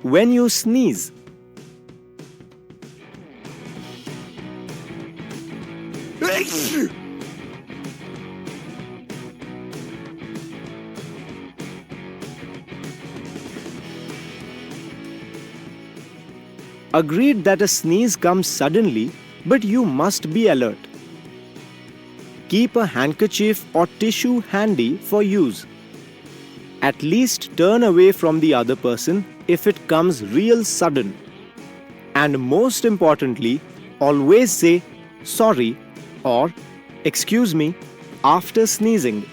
when you sneeze. Agreed that a sneeze comes suddenly, but you must be alert. Keep a handkerchief or tissue handy for use. At least turn away from the other person if it comes real sudden. And most importantly, always say sorry or excuse me after sneezing.